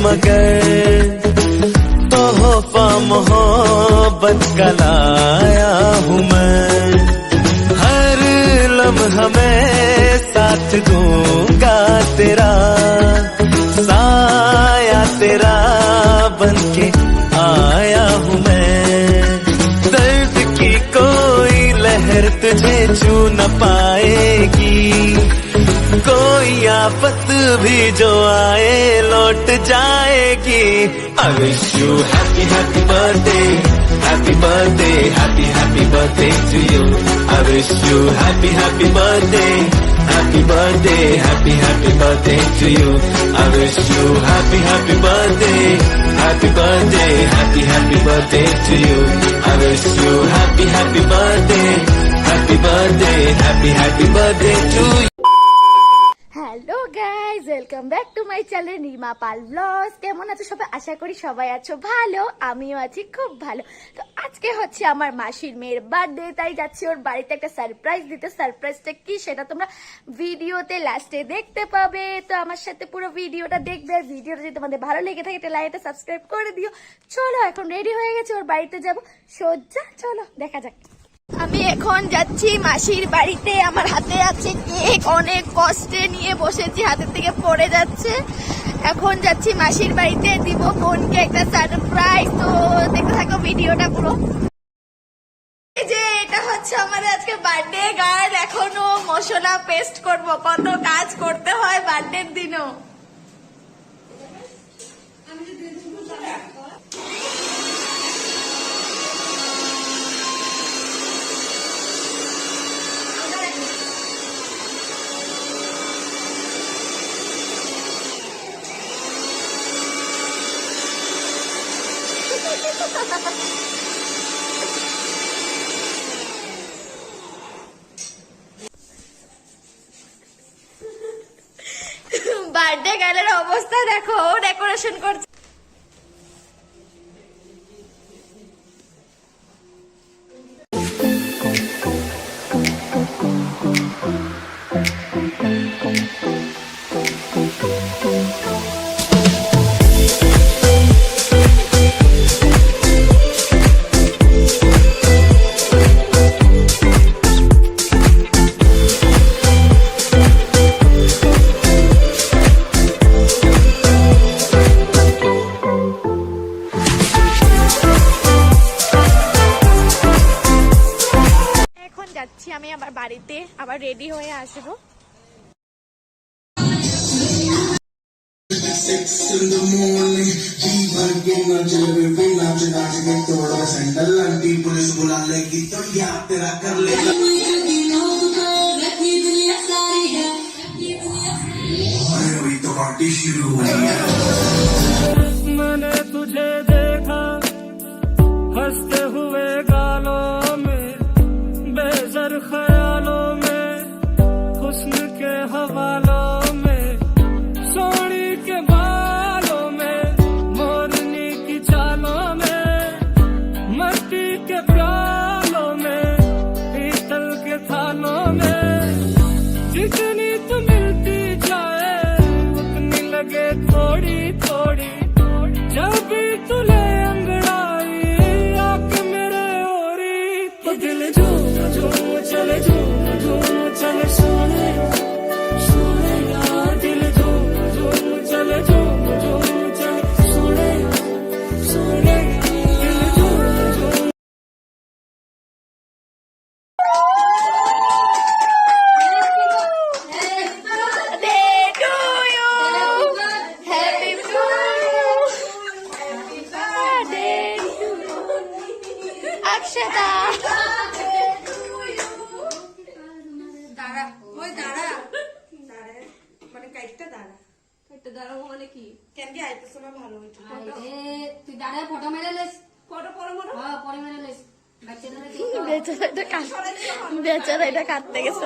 मगर तोहफा मोहब्बत का लाया हूँ मैं। हर लम्हा मैं साथ दूंगा तेरा, साया तेरा बनके आया हूँ मैं। दर्द की कोई लहर तुझे छू न पाएगी, कोई आफत भी जो आए लौट जाएगी। I wish you happy happy birthday, happy birthday, happy happy birthday to you. I wish you happy happy birthday, happy birthday, happy happy birthday to you. I wish you happy happy birthday, happy birthday, happy happy birthday to you. I wish you happy happy birthday, happy birthday, happy happy birthday to you. Hello guys, welcome back to my channel Rima Pal vlogs. কেমন আছো সবাই? আশা করি সবাই আছো ভালো, আমিও আছি খুব ভালো। তো আজকে হচ্ছে আমার মাসির মেয়ের বার্থডে, তাই যাচ্ছি ওর বাড়িতে একটা সারপ্রাইজ দিতে। সারপ্রাইজটা কি সেটা তোমরা ভিডিওতে লাস্টে দেখতে পাবে। তো আমার সাথে পুরো ভিডিওটা দেখবে। আর ভিডিওটা যদি তোমাদের ভালো লেগে থাকে একটা লাইকটা সাবস্ক্রাইব করে দিও। চলো এখন রেডি হয়ে গেছে, ওর বাড়িতে যাবো সোজা। চলো দেখা যাক। আমি এখন যাচ্ছি মাসির বাড়িতে। আমার হাতে আছে কেক, অনেক কষ্টে নিয়ে বসেছি, হাতের থেকে পড়ে যাচ্ছে। এখন যাচ্ছি মাসির বাড়িতে, দিব বোনকে একটা সারপ্রাইজ। তো দেখতে থাকো ভিডিওটা পুরো। এই যে এটা হচ্ছে আমাদের আজকে বার্থডে গার্ল। এখনো মশলা পেস্ট করব, কত কাজ করতে হয় বার্থডের দিনও। বার্থডে গার্লের অবস্থা দেখো, ডেকোরেশন করছে। আমি আবার বাড়িতে আবার রেডি হয়ে আসবো। मैंने तुझे देखा हंसते हुए गालों में, बेज़र ख्यालों में, हुस्न के हवालों में, सोनी के बालों में, मोरनी की चालों में, मट्टी के प्यालों में, पीतल के थानों में। जितनी तू मिलती जाए उतनी लगे थोड़ी थोड़ी, जब भी तू ले अंगड़ाई आके मेरे ओरी, तो दिल झूम झूम चले, झूम झूम चले, सोने सोने यार। दिल झूम झूम चले, झूम झूम चले, सोने सोने दिल झूम झूम। অক্ষতা মানে কি কেন কি আইতেছ না ভালো হইতো তুই দাঁড়ায় ফটো মেরে লেস, ফটো পরে মরো। হ্যাঁ পরে মেরে লেস। বেচারা এটা কাটতে গেছে।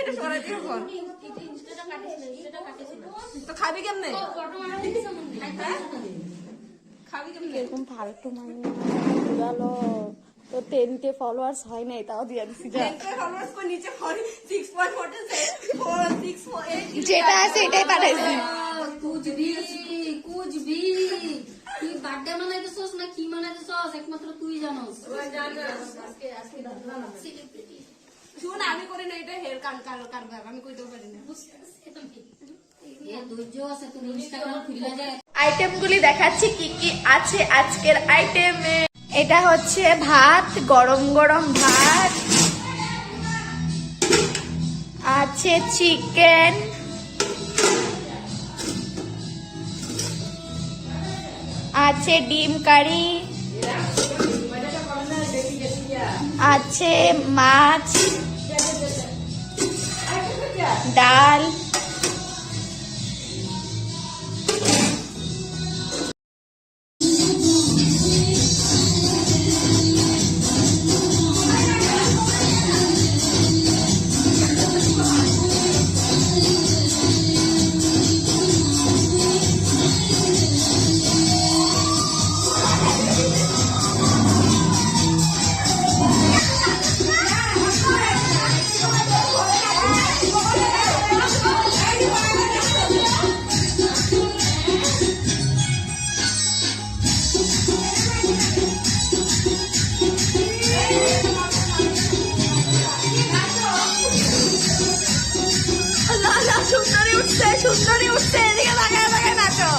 এটা সরাই দিও কোন তো খাবি কেমনে? খাবি কেমনে? এরকম ফালতু মানে গেলো তো 10K ফলোয়ার্স হয় নাই, তাও দিয়ে দিছি। 10K ফলোয়ার্স কো নিচে 6.46 যেটা আছে এটাই পাঠাইছি। कुछ भी কুছ ভি তুই বার্থডে মানাইতেছস না কি মানাইতেছস একমাত্র তুই জানোস। শুন আমি করি না এটা হেয়ার কারবার আমি কইতেও পারি না। এ ধৈর্য আছে তোর ইনস্টাগ্রাম খুলে যায়। আইটেমগুলি দেখাচ্ছি কি কি আছে আজকের আইটেমে। এটা হচ্ছে ভাত, গরম গরম ভাত, আছে চিকেন, আছে ডিম কারি, আছে মাছ, ডাল, সুন্দরী উঠছে, এদিকে তাকায় তাকায় নাচো।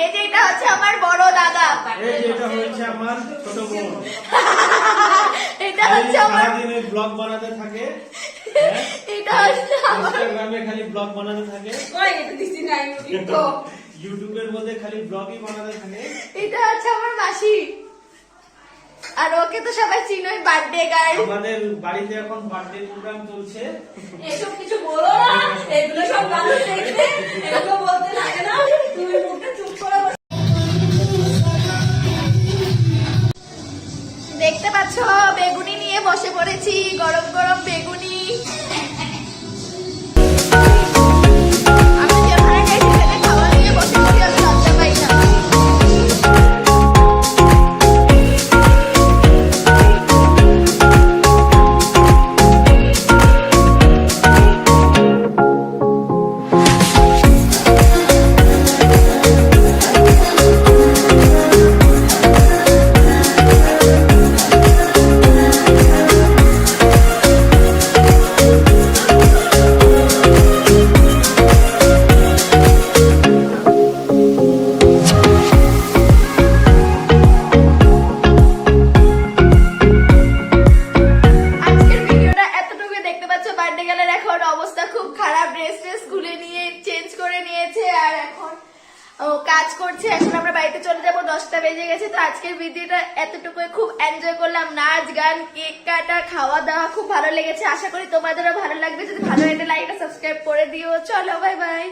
এই যে এটা হচ্ছে আমার বড় দাদা, এটা হচ্ছে আমার ছোট বোন। এটা হচ্ছে আমার সারাদিন ব্লগ বানাতে থাকে, এটা হচ্ছে আমার ইনস্টাগ্রামে খালি ব্লগ বানাতে থাকে, কই এটা দিছি না ইউটিউবের মধ্যে খালি ব্লগই বানাতে থাকে। এটা হচ্ছে আমার মাসি, আর ওকে তো সবাই চিনোই, বার্থডে গার্ল। আমাদের বাড়িতে এখন বার্থডে প্রোগ্রাম চলছে। এসব কিছু বলো না, এগুলো সব মানুষ দেখবে, এগুলো বলতে লাগে না, তুমি মুখটা চুপ করে বসে। দেখতে পাচ্ছ বেগুনি নিয়ে বসে পড়েছি, গরম গরম বেগুনি। করছি, এখন আমরা বাড়িতে চলে যাবো, 10টা বেজে গেছে। তো আজকের ভিডিওটা এতটুকুই, খুব এনজয় করলাম, নাচ গান, কেক কাটা, খাওয়া দাওয়া, খুব ভালো লেগেছে। আশা করি তোমাদেরও ভালো লাগবে। যদি ভালো লাগে লাইক আর সাবস্ক্রাইব করে দিও। চলো, বাই বাই।